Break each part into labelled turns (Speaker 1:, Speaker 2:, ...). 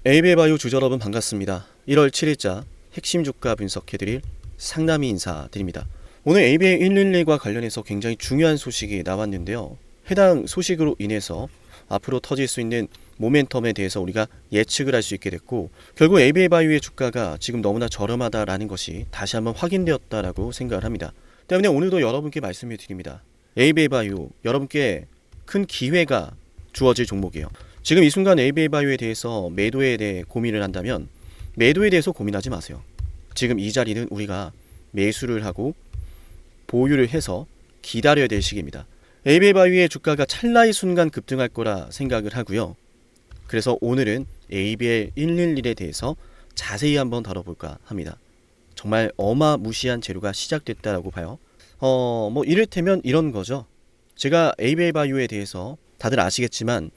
Speaker 1: AB바이오 주주 여러분 반갑습니다. 1월 7일자 핵심 주가 분석해드릴 상남이 인사드립니다. 오늘 ABA 111과 관련해서 굉장히 중요한 소식이 나왔는데요. 해당 소식으로 인해서 앞으로 터질 수 있는 모멘텀에 대해서 우리가 예측을 할 수 있게 됐고, 결국 AB바이오의 주가가 지금 너무나 저렴하다라는 것이 다시 한번 확인되었다라고 생각을 합니다. 때문에 오늘도 여러분께 말씀을 드립니다. AB바이오 여러분께 큰 기회가 주어질 종목이에요. 지금 이 순간 AB바이오에 대해서 매도에 대해 고민을 한다면 매도에 대해서 고민하지 마세요. 지금 이 자리는 우리가 매수를 하고 보유를 해서 기다려야 될 시기입니다. AB바이오의 주가가 찰나의 순간 급등할 거라 생각을 하고요. 그래서 오늘은 ABL 111에 대해서 자세히 한번 다뤄볼까 합니다. 정말 어마무시한 재료가 시작됐다라고 봐요. 이를테면 이런 거죠. 제가 AB바이오에 대해서 다들 아시겠지만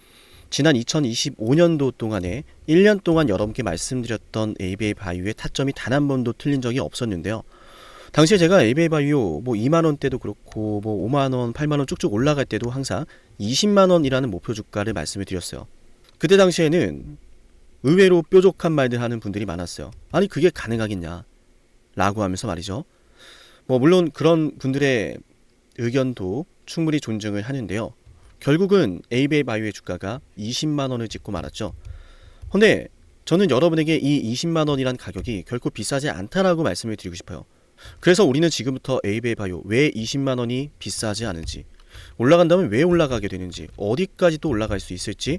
Speaker 1: 지난 2025년도 동안에 1년 동안 여러분께 말씀드렸던 AB바이오의 타점이 단 한 번도 틀린 적이 없었는데요. 당시에 제가 AB바이오 2만원대도 그렇고 5만원, 8만원 쭉쭉 올라갈 때도 항상 20만원이라는 목표 주가를 말씀을 드렸어요. 그때 당시에는 의외로 뾰족한 말들 하는 분들이 많았어요. 아니 그게 가능하겠냐 라고 하면서 말이죠. 물론 그런 분들의 의견도 충분히 존중을 하는데요. 결국은 AB바이오의 주가가 20만원을 찍고 말았죠. 근데 저는 여러분에게 이 20만원이란 가격이 결코 비싸지 않다라고 말씀을 드리고 싶어요. 그래서 우리는 지금부터 AB바이오 왜 20만원이 비싸지 않은지, 올라간다면 왜 올라가게 되는지, 어디까지 또 올라갈 수 있을지,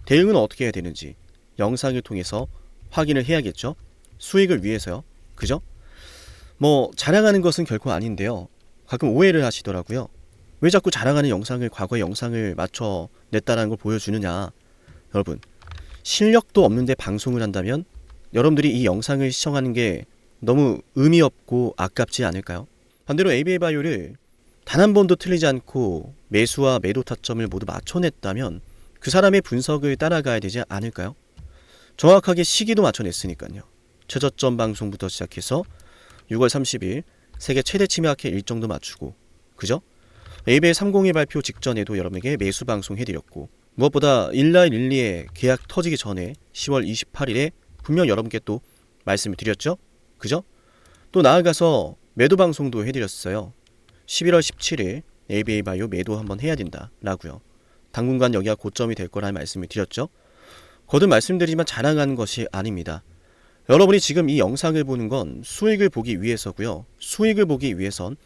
Speaker 1: 대응은 어떻게 해야 되는지 영상을 통해서 확인을 해야겠죠. 수익을 위해서요. 그죠? 자랑하는 것은 결코 아닌데요. 가끔 오해를 하시더라고요. 왜 자꾸 자랑하는 영상을 과거의 영상을 맞춰 냈다라는 걸 보여주느냐. 여러분, 실력도 없는데 방송을 한다면 여러분들이 이 영상을 시청하는 게 너무 의미 없고 아깝지 않을까요? 반대로 AB바이오를 단 한 번도 틀리지 않고 매수와 매도 타점을 모두 맞춰냈다면 그 사람의 분석을 따라가야 되지 않을까요? 정확하게 시기도 맞춰냈으니까요. 최저점 방송부터 시작해서 6월 30일 세계 최대 치매학회 일정도 맞추고, 그죠? ABL 302 발표 직전에도 여러분에게 매수 방송 해드렸고, 무엇보다 1라112의 계약 터지기 전에 10월 28일에 분명 여러분께 또 말씀을 드렸죠? 그죠? 또 나아가서 매도 방송도 해드렸어요. 11월 17일 AB바이오 매도 한번 해야 된다 라고요. 당분간 여기가 고점이 될 거라는 말씀을 드렸죠. 거듭 말씀드리지만 자랑하는 것이 아닙니다. 여러분이 지금 이 영상을 보는 건 수익을 보기 위해서고요. 수익을 보기 위해선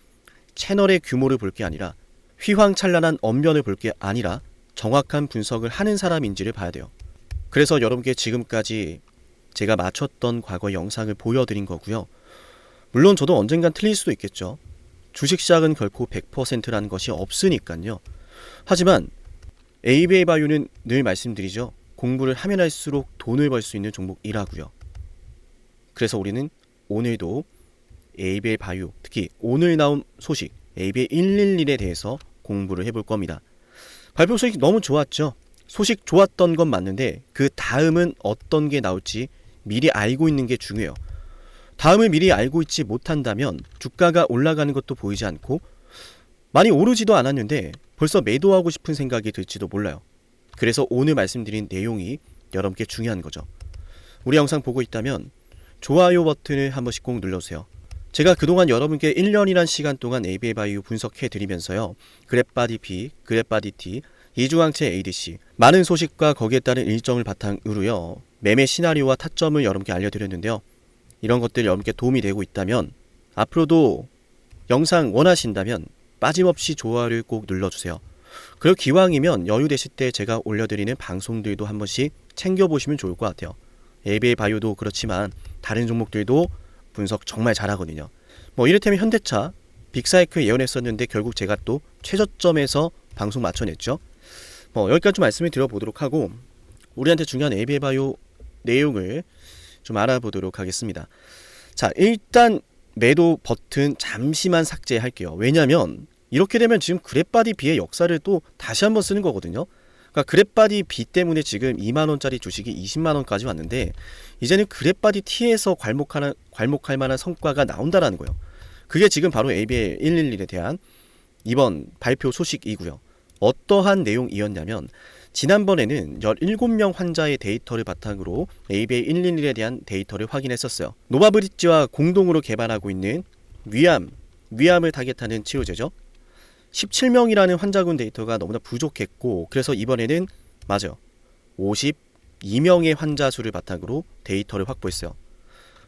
Speaker 1: 채널의 규모를 볼 게 아니라 휘황찬란한 언변을 볼 게 아니라 정확한 분석을 하는 사람인지를 봐야 돼요. 그래서 여러분께 지금까지 제가 맞췄던 과거 영상을 보여드린 거고요. 물론 저도 언젠간 틀릴 수도 있겠죠. 주식시장은 결코 100%라는 것이 없으니까요. 하지만 AB바이오는 늘 말씀드리죠. 공부를 하면 할수록 돈을 벌 수 있는 종목이라고요. 그래서 우리는 오늘도 AB바이오, 특히 오늘 나온 소식 ABL 111에 대해서 공부를 해볼 겁니다. 발표 소식 너무 좋았죠. 소식 좋았던 건 맞는데 그 다음은 어떤 게 나올지 미리 알고 있는 게 중요해요. 다음을 미리 알고 있지 못한다면 주가가 올라가는 것도 보이지 않고 많이 오르지도 않았는데 벌써 매도하고 싶은 생각이 들지도 몰라요. 그래서 오늘 말씀드린 내용이 여러분께 중요한 거죠. 우리 영상 보고 있다면 좋아요 버튼을 한 번씩 꼭 눌러주세요. 제가 그동안 여러분께 1년이란 시간 동안 AB바이오 분석해드리면서요. 그랩바디 B, 그랩바디 T, 이중항체 ADC 많은 소식과 거기에 따른 일정을 바탕으로요. 매매 시나리오와 타점을 여러분께 알려드렸는데요. 이런 것들 여러분께 도움이 되고 있다면 앞으로도 영상 원하신다면 빠짐없이 좋아요를 꼭 눌러주세요. 그리고 기왕이면 여유 되실 때 제가 올려드리는 방송들도 한 번씩 챙겨보시면 좋을 것 같아요. AB바이오도 그렇지만 다른 종목들도 분석 정말 잘하거든요. 이를테면 현대차 빅사이클 예언했었는데 결국 제가 또 최저점에서 방송 맞춰냈죠. 여기까지 좀 말씀을 드려보도록 하고 우리한테 중요한 AB바이오 내용을 좀 알아보도록 하겠습니다. 자, 일단 매도 버튼 잠시만 삭제할게요. 왜냐하면 이렇게 되면 지금 그랩바디 B의 역사를 또 다시 한번 쓰는 거거든요. 그러니까 그랩바디 B 때문에 지금 2만원짜리 주식이 20만원까지 왔는데 이제는 그랩바디 T에서 괄목할 만한 성과가 나온다라는 거예요. 그게 지금 바로 ABL 111에 대한 이번 발표 소식이고요. 어떠한 내용이었냐면 지난번에는 17명 환자의 데이터를 바탕으로 ABA111에 대한 데이터를 확인했었어요. 노바브릿지와 공동으로 개발하고 있는 위암을 타겟하는 치료제죠. 17명이라는 환자군 데이터가 너무나 부족했고, 그래서 이번에는 52명의 환자 수를 바탕으로 데이터를 확보했어요.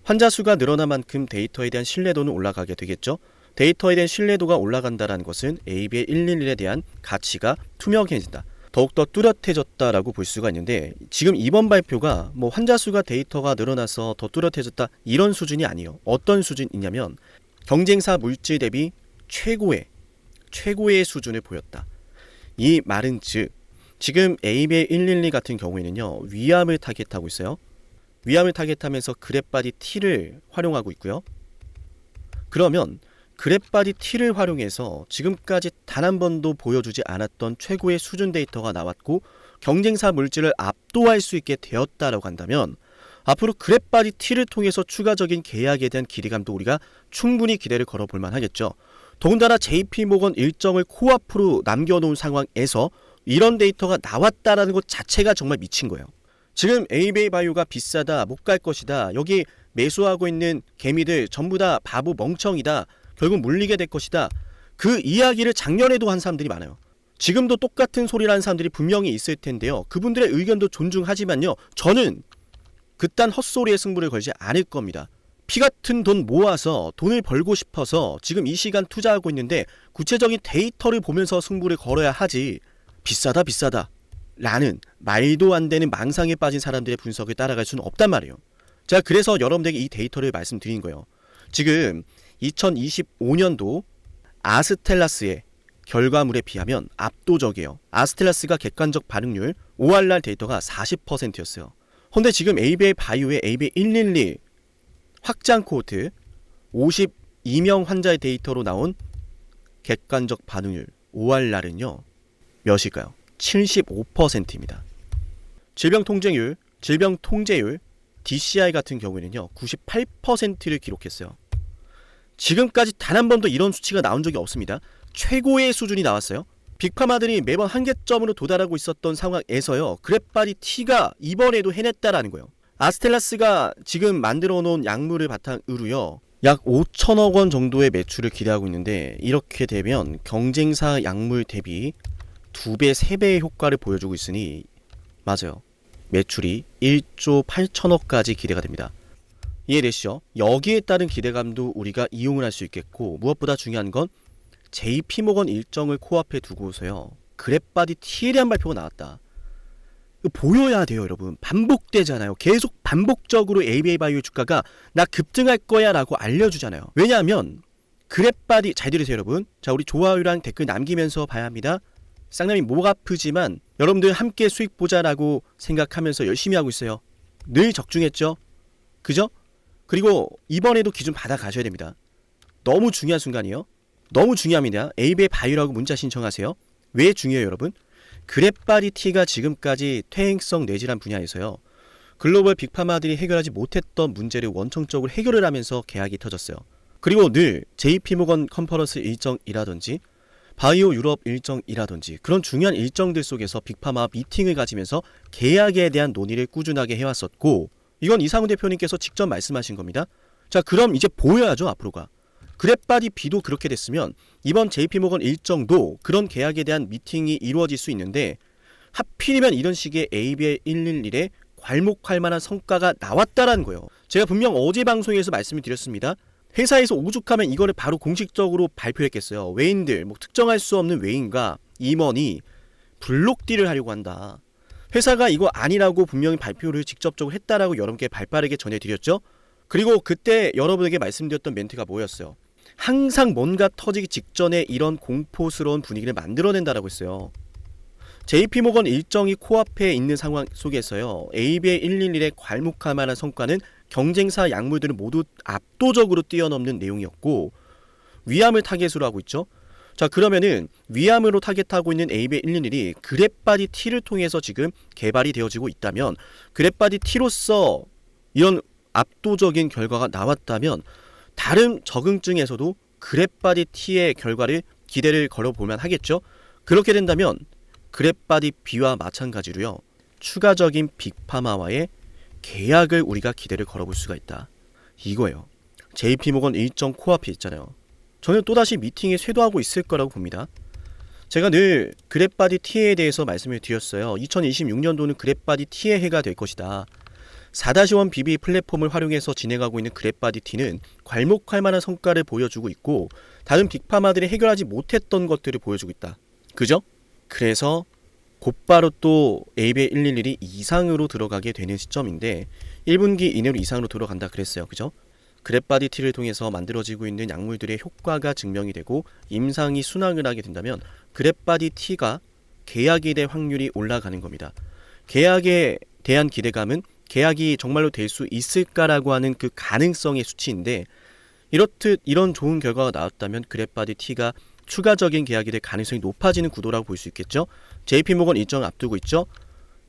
Speaker 1: 환자 수가 늘어난 만큼 데이터에 대한 신뢰도는 올라가게 되겠죠. 데이터에 대한 신뢰도가 올라간다는 것은 ABA111에 대한 가치가 투명해진다, 더욱더 뚜렷해졌다라고 볼 수가 있는데, 지금 이번 발표가 환자 수가 데이터가 늘어나서 더 뚜렷해졌다 이런 수준이 아니에요. 어떤 수준이냐면 경쟁사 물질 대비 최고의 수준을 보였다. 이 말은 즉 지금 ABA112 같은 경우에는요, 위암을 타겟하고 있어요. 위암을 타겟하면서 그랩바디 T를 활용하고 있고요. 그러면 그랩바디 T를 활용해서 지금까지 단 한 번도 보여주지 않았던 최고의 수준 데이터가 나왔고 경쟁사 물질을 압도할 수 있게 되었다라고 한다면, 앞으로 그랩바디 T를 통해서 추가적인 계약에 대한 기대감도 우리가 충분히 기대를 걸어볼 만하겠죠. 더군다나 JP모건 일정을 코앞으로 남겨놓은 상황에서 이런 데이터가 나왔다라는 것 자체가 정말 미친 거예요. 지금 ABA 바이오가 비싸다, 못 갈 것이다, 여기 매수하고 있는 개미들 전부 다 바보 멍청이다, 결국 물리게 될 것이다, 그 이야기를 작년에도 한 사람들이 많아요. 지금도 똑같은 소리라는 사람들이 분명히 있을 텐데요. 그분들의 의견도 존중하지만요, 저는 그딴 헛소리에 승부를 걸지 않을 겁니다. 피 같은 돈 모아서 돈을 벌고 싶어서 지금 이 시간 투자하고 있는데 구체적인 데이터를 보면서 승부를 걸어야 하지, 비싸다 라는 말도 안 되는 망상에 빠진 사람들의 분석을 따라갈 수는 없단 말이에요. 제가 그래서 여러분들에게 이 데이터를 말씀드린 거예요. 지금 2025년도 아스텔라스의 결과물에 비하면 압도적이에요. 아스텔라스가 객관적 반응률 ORR 데이터가 40%였어요. 근데 지금 ABA 바이오의 ABA112 확장 코호트 52명 환자의 데이터로 나온 객관적 반응률 ORR은요, 몇일까요? 75%입니다. 질병 통제율 DCI 같은 경우에는요 98%를 기록했어요. 지금까지 단 한 번도 이런 수치가 나온 적이 없습니다. 최고의 수준이 나왔어요. 빅파마들이 매번 한계점으로 도달하고 있었던 상황에서요, 그랩바디 T가 이번에도 해냈다라는 거예요. 아스텔라스가 지금 만들어 놓은 약물을 바탕으로요, 약 5천억 원 정도의 매출을 기대하고 있는데, 이렇게 되면 경쟁사 약물 대비 2배, 3배의 효과를 보여주고 있으니 매출이 1조 8천억까지 기대가 됩니다. 이해되시죠? 여기에 따른 기대감도 우리가 이용을 할 수 있겠고, 무엇보다 중요한 건 JP모건 일정을 코앞에 두고서요, 그랩바디 T에 대한 발표가 나왔다. 보여야 돼요, 여러분. 반복되잖아요. 계속 반복적으로 ABA 바이오 주가가 나 급등할 거야 라고 알려주잖아요. 왜냐하면 그랩바디, 잘 들으세요 여러분. 자, 우리 좋아요랑 댓글 남기면서 봐야 합니다. 쌍남이 목 아프지만 여러분들 함께 수익 보자라고 생각하면서 열심히 하고 있어요. 늘 적중했죠? 그죠? 그리고 이번에도 기준 받아 가셔야 됩니다. 너무 중요한 순간이에요. 너무 중요합니다. ABA 바이오라고 문자 신청하세요. 왜 중요해요 여러분? 그랩바디 T가 지금까지 퇴행성 뇌질환 분야에서요, 글로벌 빅파마들이 해결하지 못했던 문제를 원청적으로 해결을 하면서 계약이 터졌어요. 그리고 늘 JP모건 컨퍼런스 일정이라든지 바이오 유럽 일정이라든지 그런 중요한 일정들 속에서 빅파마 미팅을 가지면서 계약에 대한 논의를 꾸준하게 해왔었고, 이건 이상훈 대표님께서 직접 말씀하신 겁니다. 자, 그럼 이제 보여야죠 앞으로가. 그랩바디 B도 그렇게 됐으면 이번 JP모건 일정도 그런 계약에 대한 미팅이 이루어질 수 있는데, 하필이면 이런 식의 ABA111에 괄목할 만한 성과가 나왔다라는 거예요. 제가 분명 어제 방송에서 말씀을 드렸습니다. 회사에서 오죽하면 이거를 바로 공식적으로 발표했겠어요. 외인들, 특정할 수 없는 외인과 임원이 블록딜을 하려고 한다. 회사가 이거 아니라고 분명히 발표를 직접적으로 했다라고 여러분께 발빠르게 전해드렸죠. 그리고 그때 여러분에게 말씀드렸던 멘트가 뭐였어요? 항상 뭔가 터지기 직전에 이런 공포스러운 분위기를 만들어낸다라고 했어요. JP모건 일정이 코앞에 있는 상황 속에서요, ABA111에 괄목할 만한 성과는 경쟁사 약물들을 모두 압도적으로 뛰어넘는 내용이었고, 위암을 타겟으로 하고 있죠. 자, 그러면은 위암으로 타겟하고 있는 ABA111이 그랩바디 T를 통해서 지금 개발이 되어지고 있다면, 그랩바디 T로서 이런 압도적인 결과가 나왔다면 다른 적응증에서도 그랩바디 T의 결과를 기대를 걸어보면 하겠죠. 그렇게 된다면 그랩바디 B와 마찬가지로요. 추가적인 빅파마와의 계약을 우리가 기대를 걸어볼 수가 있다. 이거예요. JP모건 일정 코앞에 있잖아요. 저는 또다시 미팅에 쇄도하고 있을 거라고 봅니다. 제가 늘 그랩바디 T에 대해서 말씀을 드렸어요. 2026년도는 그랩바디 T의 해가 될 것이다. 4-1 BB 플랫폼을 활용해서 진행하고 있는 그랩바디 T는 괄목할 만한 성과를 보여주고 있고 다른 빅파마들이 해결하지 못했던 것들을 보여주고 있다. 그죠? 그래서 곧바로 또 ABA 111이 이상으로 들어가게 되는 시점인데 1분기 이내로 이상으로 들어간다 그랬어요. 그죠? 그랩바디 T를 통해서 만들어지고 있는 약물들의 효과가 증명이 되고 임상이 순항을 하게 된다면 그랩바디 T가 계약이 될 확률이 올라가는 겁니다. 계약에 대한 기대감은 계약이 정말로 될 수 있을까라고 하는 그 가능성의 수치인데 이렇듯 이런 좋은 결과가 나왔다면 그랩바디 T가 추가적인 계약이 될 가능성이 높아지는 구도라고 볼 수 있겠죠. JP모건 일정 앞두고 있죠.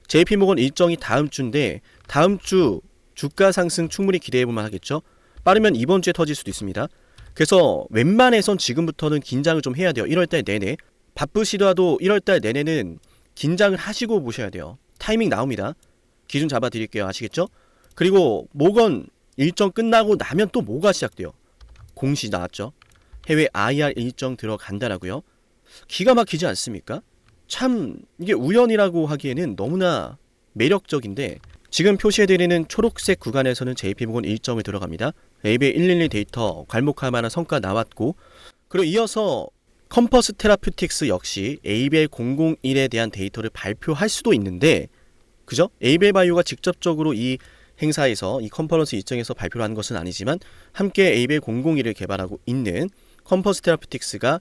Speaker 1: JP모건 일정이 다음 주인데 다음 주 주가 상승 충분히 기대해볼만 하겠죠. 빠르면 이번 주에 터질 수도 있습니다. 그래서 웬만해선 지금부터는 긴장을 좀 해야 돼요. 1월달 내내. 바쁘시더라도 1월달 내내는 긴장을 하시고 보셔야 돼요. 타이밍 나옵니다. 기준 잡아드릴게요. 아시겠죠? 그리고 모건 일정 끝나고 나면 또 뭐가 시작돼요? 공시 나왔죠. 해외 IR 일정 들어간다라고요. 기가 막히지 않습니까? 참 이게 우연이라고 하기에는 너무나 매력적인데 지금 표시해드리는 초록색 구간에서는 JP모건 일정을 들어갑니다. ABA 111 데이터 괄목할 만한 성과 나왔고 그리고 이어서 컴퍼스 테라퓨틱스 역시 ABL 001에 대한 데이터를 발표할 수도 있는데 그죠? ABL 바이오가 직접적으로 이 행사에서 이 컨퍼런스 일정에서 발표를 하는 것은 아니지만 함께 ABL 001을 개발하고 있는 컴퍼스 테라퓨틱스가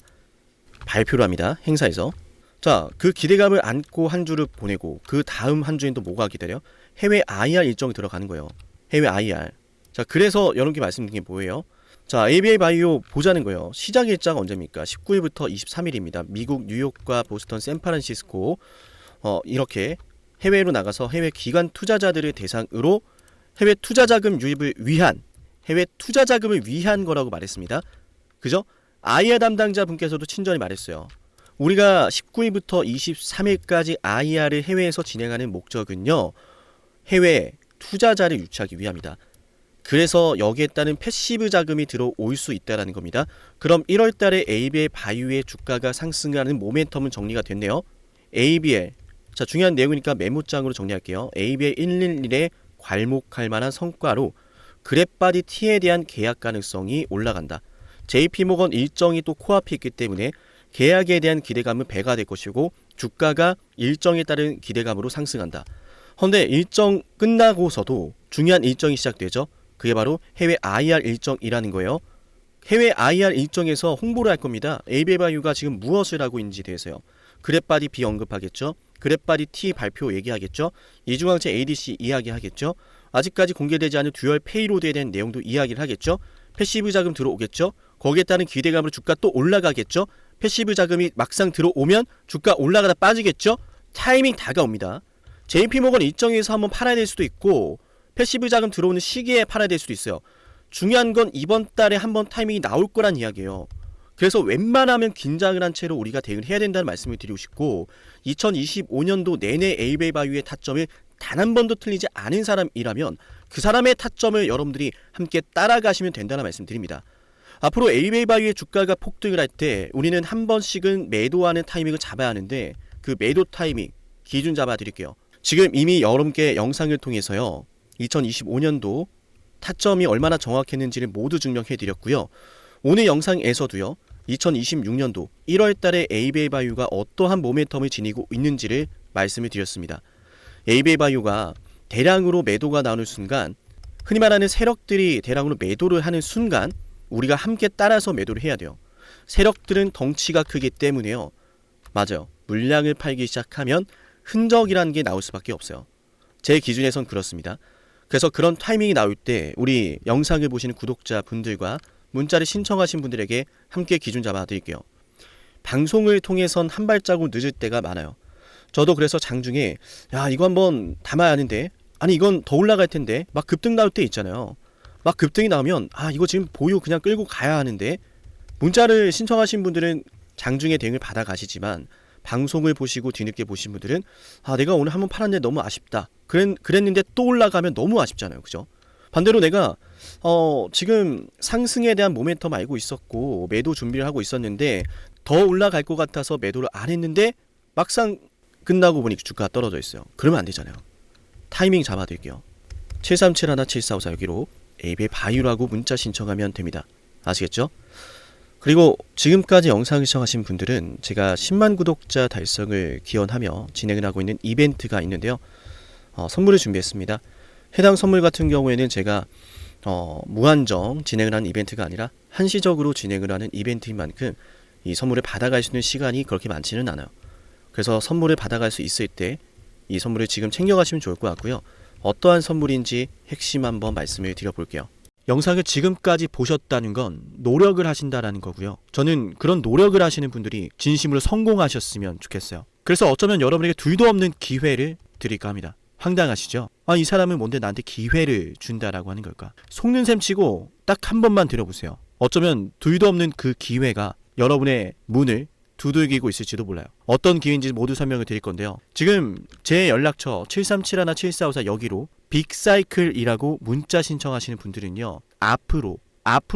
Speaker 1: 발표를 합니다. 행사에서. 자, 그 기대감을 안고 한 주를 보내고 그 다음 한 주엔 또 뭐가 기다려? 해외 IR 일정이 들어가는 거예요. 해외 IR. 자, 그래서 여러분께 말씀드린 게 뭐예요? 자, ABA 바이오 보자는 거예요. 시작 일자가 언제입니까? 19일부터 23일입니다. 미국 뉴욕과 보스턴, 샌프란시스코 이렇게 해외로 나가서 해외 기관 투자자들을 대상으로 해외 투자자금 유입을 위한 해외 투자자금을 위한 거라고 말했습니다. 그죠? IR 담당자 분께서도 친절히 말했어요. 우리가 19일부터 23일까지 IR을 해외에서 진행하는 목적은요. 해외 투자자를 유치하기 위함이다. 그래서 여기에 따른 패시브 자금이 들어올 수 있다는 겁니다. 그럼 1월달에 ABL 바이오의 주가가 상승하는 모멘텀은 정리가 됐네요. ABL 자 중요한 내용이니까 메모장으로 정리할게요. ABL 111에 괄목할 만한 성과로 그랩바디 T에 대한 계약 가능성이 올라간다. JP모건 일정이 또 코앞에 있기 때문에 계약에 대한 기대감은 배가 될 것이고 주가가 일정에 따른 기대감으로 상승한다. 헌데 일정 끝나고서도 중요한 일정이 시작되죠. 그게 바로 해외 IR 일정이라는 거예요. 해외 IR 일정에서 홍보를 할 겁니다. ABL 바이오가 지금 무엇을 하고 있는지 대해서요. 그랩바디 B 언급하겠죠. 그랩바디 T 발표 얘기하겠죠. 이중항체 ADC 이야기하겠죠. 아직까지 공개되지 않은 듀얼 페이로드에 대한 내용도 이야기를 하겠죠. 패시브 자금 들어오겠죠. 거기에 따른 기대감으로 주가 또 올라가겠죠. 패시브 자금이 막상 들어오면 주가 올라가다 빠지겠죠. 타이밍 다가옵니다. JP모건 일정에서 한번 팔아야 될 수도 있고 패시브 자금 들어오는 시기에 팔아야 될 수도 있어요. 중요한 건 이번 달에 한번 타이밍이 나올 거란 이야기예요. 그래서 웬만하면 긴장을 한 채로 우리가 대응을 해야 된다는 말씀을 드리고 싶고 2025년도 내내 ABL 바이오의 타점을 단 한 번도 틀리지 않은 사람이라면 그 사람의 타점을 여러분들이 함께 따라가시면 된다는 말씀 드립니다. 앞으로 ABL 바이오의 주가가 폭등을 할 때 우리는 한 번씩은 매도하는 타이밍을 잡아야 하는데 그 매도 타이밍 기준 잡아 드릴게요. 지금 이미 여러분께 영상을 통해서요. 2025년도 타점이 얼마나 정확했는지를 모두 증명해 드렸고요. 오늘 영상에서도요. 2026년도 1월달에 ABL 바이오가 어떠한 모멘텀을 지니고 있는지를 말씀을 드렸습니다. ABL 바이오가 대량으로 매도가 나오는 순간 흔히 말하는 세력들이 대량으로 매도를 하는 순간 우리가 함께 따라서 매도를 해야 돼요. 세력들은 덩치가 크기 때문에요. 맞아요. 물량을 팔기 시작하면 흔적이라는 게 나올 수밖에 없어요. 제 기준에선 그렇습니다. 그래서 그런 타이밍이 나올 때 우리 영상을 보시는 구독자분들과 문자를 신청하신 분들에게 함께 기준 잡아 드릴게요. 방송을 통해선 한 발자국 늦을 때가 많아요. 저도 그래서 장중에 야 이거 한번 담아야 하는데 아니 이건 더 올라갈 텐데 막 급등 나올 때 있잖아요. 막 급등이 나오면 아 이거 지금 보유 그냥 끌고 가야 하는데 문자를 신청하신 분들은 장중에 대응을 받아 가시지만 방송을 보시고 뒤늦게 보신 분들은 내가 오늘 한번 팔았는데 너무 아쉽다. 그랬는데 또 올라가면 너무 아쉽잖아요. 그죠? 반대로 내가 지금 상승에 대한 모멘텀 알고 있었고 매도 준비를 하고 있었는데 더 올라갈 것 같아서 매도를 안 했는데 막상 끝나고 보니 주가가 떨어져 있어요. 그러면 안 되잖아요. 타이밍 잡아드릴게요. 7371-7454 여기로 AB의 바이오라고 문자 신청하면 됩니다. 아시겠죠? 그리고 지금까지 영상을 시청하신 분들은 제가 10만 구독자 달성을 기원하며 진행을 하고 있는 이벤트가 있는데요. 선물을 준비했습니다. 해당 선물 같은 경우에는 제가 무한정 진행을 하는 이벤트가 아니라 한시적으로 진행을 하는 이벤트인 만큼 이 선물을 받아갈 수 있는 시간이 그렇게 많지는 않아요. 그래서 선물을 받아갈 수 있을 때 이 선물을 지금 챙겨가시면 좋을 것 같고요. 어떠한 선물인지 핵심 한번 말씀을 드려볼게요. 영상을 지금까지 보셨다는 건 노력을 하신다라는 거고요. 저는 그런 노력을 하시는 분들이 진심으로 성공하셨으면 좋겠어요. 그래서 어쩌면 여러분에게 둘도 없는 기회를 드릴까 합니다. 황당하시죠? 이 사람은 뭔데 나한테 기회를 준다라고 하는 걸까? 속는 셈 치고 딱 한 번만 들어보세요. 어쩌면 둘도 없는 그 기회가 여러분의 문을 두들기고 있을지도 몰라요. 어떤 기회인지 모두 설명을 드릴 건데요. 지금 제 연락처 7371-7454 여기로 빅사이클이라고 문자 신청하시는 분들은요. 앞으로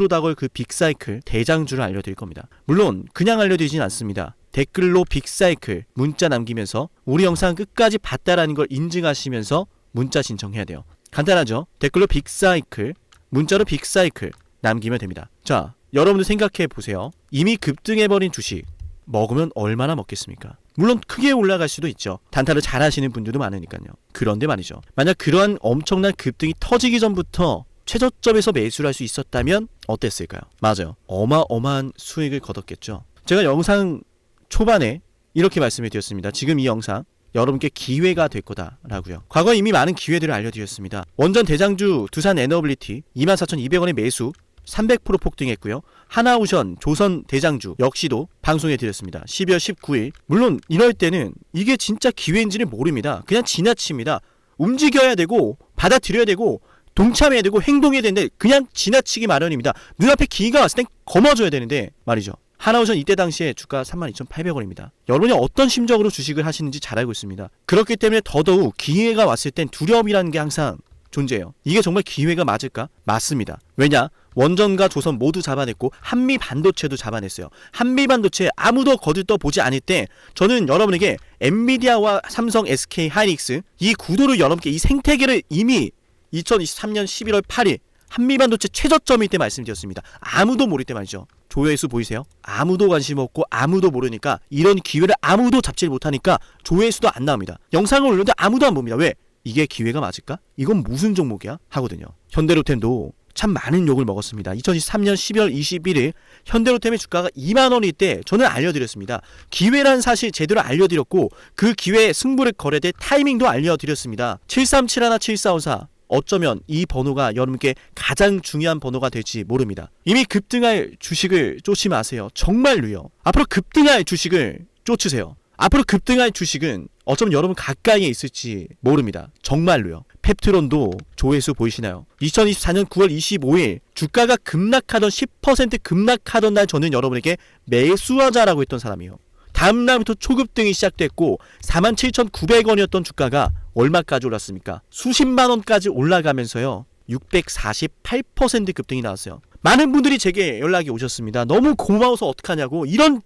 Speaker 1: 다가올 그 빅사이클 대장주를 알려드릴 겁니다. 물론 그냥 알려드리진 않습니다. 댓글로 빅사이클 문자 남기면서 우리 영상 끝까지 봤다라는 걸 인증하시면서 문자 신청해야 돼요. 간단하죠? 댓글로 빅사이클, 문자로 빅사이클 남기면 됩니다. 자, 여러분들 생각해 보세요. 이미 급등해버린 주식 먹으면 얼마나 먹겠습니까? 물론 크게 올라갈 수도 있죠. 단타를 잘 하시는 분들도 많으니까요. 그런데 말이죠. 만약 그러한 엄청난 급등이 터지기 전부터 최저점에서 매수를 할 수 있었다면 어땠을까요? 맞아요. 어마어마한 수익을 거뒀겠죠. 제가 영상 초반에 이렇게 말씀을 드렸습니다. 지금 이 영상 여러분께 기회가 될 거다라고요. 과거에 이미 많은 기회들을 알려드렸습니다. 원전 대장주 두산 에너빌리티 24,200원의 매수 300% 폭등했고요. 하나오션 조선 대장주 역시도 방송해 드렸습니다. 12월 19일. 물론 이럴 때는 이게 진짜 기회인지는 모릅니다. 그냥 지나칩니다. 움직여야 되고 받아들여야 되고 동참해야 되고 행동해야 되는데 그냥 지나치기 마련입니다. 눈앞에 기회가 왔을 땐 거머줘야 되는데 말이죠. 하나오션 이때 당시에 주가 32,800원입니다. 여러분이 어떤 심정으로 주식을 하시는지 잘 알고 있습니다. 그렇기 때문에 더더욱 기회가 왔을 땐 두려움이라는 게 항상 존재해요. 이게 정말 기회가 맞을까? 맞습니다. 왜냐? 원전과 조선 모두 잡아냈고 한미 반도체도 잡아냈어요. 한미 반도체 아무도 거들떠 보지 않을 때 저는 여러분에게 엔비디아와 삼성, SK, 하이닉스 이 구도를 여러분께 이 생태계를 이미 2023년 11월 8일 한미 반도체 최저점일 때 말씀드렸습니다. 아무도 모를 때 말이죠. 조회수 보이세요? 아무도 관심 없고 아무도 모르니까 이런 기회를 아무도 잡지 못하니까 조회수도 안 나옵니다. 영상을 올렸는데 아무도 안 봅니다. 왜? 이게 기회가 맞을까? 이건 무슨 종목이야? 하거든요. 현대로템도 참 많은 욕을 먹었습니다. 2023년 12월 21일 현대로템의 주가가 2만원일 때 저는 알려드렸습니다. 기회란 사실 제대로 알려드렸고 그 기회에 승부를 걸어야 될 타이밍도 알려드렸습니다. 7371-7454 어쩌면 이 번호가 여러분께 가장 중요한 번호가 될지 모릅니다. 이미 급등할 주식을 쫓지 마세요. 정말로요. 앞으로 급등할 주식을 쫓으세요. 앞으로 급등할 주식은 어쩌면 여러분 가까이에 있을지 모릅니다. 정말로요. 펩트론도 조회수 보이시나요? 2024년 9월 25일 주가가 급락하던 10% 급락하던 날 저는 여러분에게 매수하자라고 했던 사람이에요. 다음 날부터 초급등이 시작됐고 47,900원이었던 주가가 얼마까지 올랐습니까? 수십만 원까지 올라가면서요. 648% 급등이 나왔어요. 많은 분들이 제게 연락이 오셨습니다. 너무 고마워서 어떡하냐고. 이런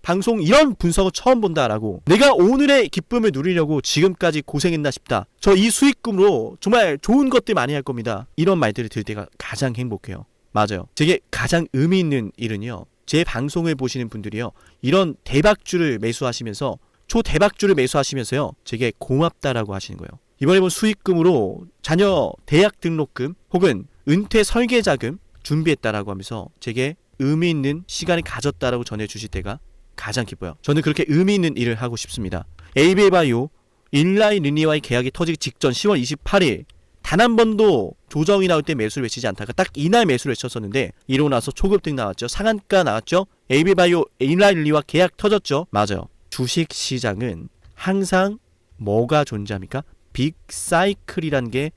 Speaker 1: 방송 이런 분석을 처음 본다라고. 내가 오늘의 기쁨을 누리려고 지금까지 고생했나 싶다. 저 이 수익금으로 정말 좋은 것들 많이 할 겁니다. 이런 말들을 들을 때가 가장 행복해요. 맞아요. 제게 가장 의미 있는 일은요. 제 방송을 보시는 분들이요. 이런 대박주를 매수하시면서 초대박주를 매수하시면서요. 제게 고맙다라고 하시는 거예요. 이번에 본 수익금으로 자녀 대학 등록금 혹은 은퇴 설계자금 준비했다라고 하면서 제게 의미 있는 시간을 가졌다라고 전해주실 때가 가장 기뻐요. 저는 그렇게 의미 있는 일을 하고 싶습니다. AB바이오 일라이 르니와의 계약이 터지기 직전 10월 28일 단 한 번도 조정이 나올 때 매수를 외치지 않다가 딱 이날 매수를 외쳤었는데 이러고 나서 초급등 나왔죠. 상한가 나왔죠. AB바이오 일라이 르니와 계약 터졌죠. 맞아요. 주식시장은 항상 뭐가 존재합니까? 빅사이클이란 게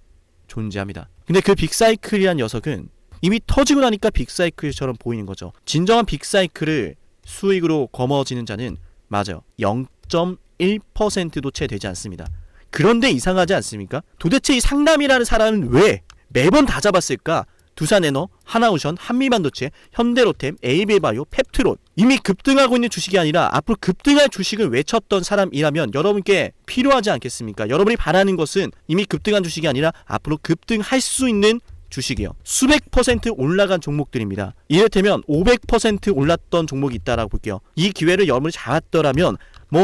Speaker 1: 존재합니다. 근데 그 빅사이클이란 녀석은 이미 터지고 나니까 빅사이클처럼 보이는 거죠. 진정한 빅사이클을 수익으로 거머쥐는 자는 맞아요.
Speaker 2: 0.1%도 채 되지 않습니다. 그런데 이상하지 않습니까? 도대체 이 상남이라는 사람은 왜 매번 다 잡았을까? 두산에너, 하나오션, 한미반도체, 현대로템, AB바이오, 펩트론 이미 급등하고 있는 주식이 아니라 앞으로 급등할 주식을 외쳤던 사람이라면 여러분께 필요하지 않겠습니까? 여러분이 바라는 것은 이미 급등한 주식이 아니라 앞으로 급등할 수 있는 주식이요. 수백 퍼센트 올라간 종목들입니다. 이를테면 500% 올랐던 종목이 있다라고 볼게요. 이 기회를 여러분이 잡았더라면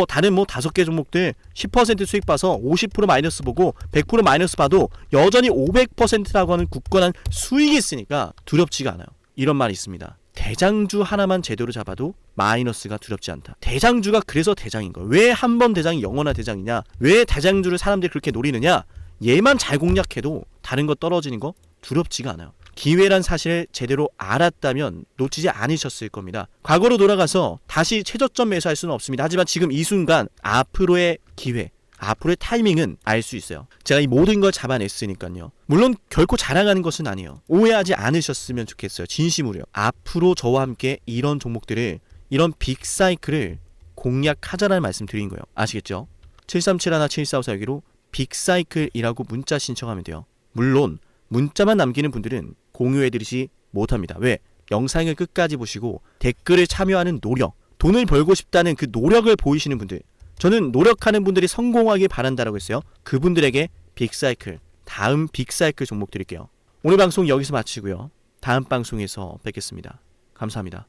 Speaker 2: 다른 5개 종목들 10% 수익 봐서 50% 마이너스 보고 100% 마이너스 봐도 여전히 500%라고 하는 굳건한 수익이 있으니까 두렵지가 않아요. 이런 말이 있습니다. 대장주 하나만 제대로 잡아도 마이너스가 두렵지 않다. 대장주가 그래서 대장인 거예요. 왜 한 번 대장이 영원한 대장이냐? 왜 대장주를 사람들이 그렇게 노리느냐? 얘만 잘 공략해도 다른 거 떨어지는 거 두렵지가 않아요. 기회란 사실을 제대로 알았다면 놓치지 않으셨을 겁니다. 과거로 돌아가서 다시 최저점 매수할 수는 없습니다. 하지만 지금 이 순간 앞으로의 기회, 앞으로의 타이밍은 알 수 있어요. 제가 이 모든 걸 잡아냈으니까요. 물론 결코 자랑하는 것은 아니에요. 오해하지 않으셨으면 좋겠어요. 진심으로요. 앞으로 저와 함께 이런 종목들을, 이런 빅사이클을 공략하자라는 말씀 드린 거예요. 아시겠죠? 737-1-7454여기로 빅사이클이라고 문자 신청하면 돼요. 물론 문자만 남기는 분들은 공유해드리지 못합니다. 왜? 영상을 끝까지 보시고 댓글에 참여하는 노력, 돈을 벌고 싶다는 그 노력을 보이시는 분들, 저는 노력하는 분들이 성공하길 바란다라고 했어요. 그분들에게 빅사이클, 다음 빅사이클 종목 드릴게요. 오늘 방송 여기서 마치고요. 다음 방송에서 뵙겠습니다. 감사합니다.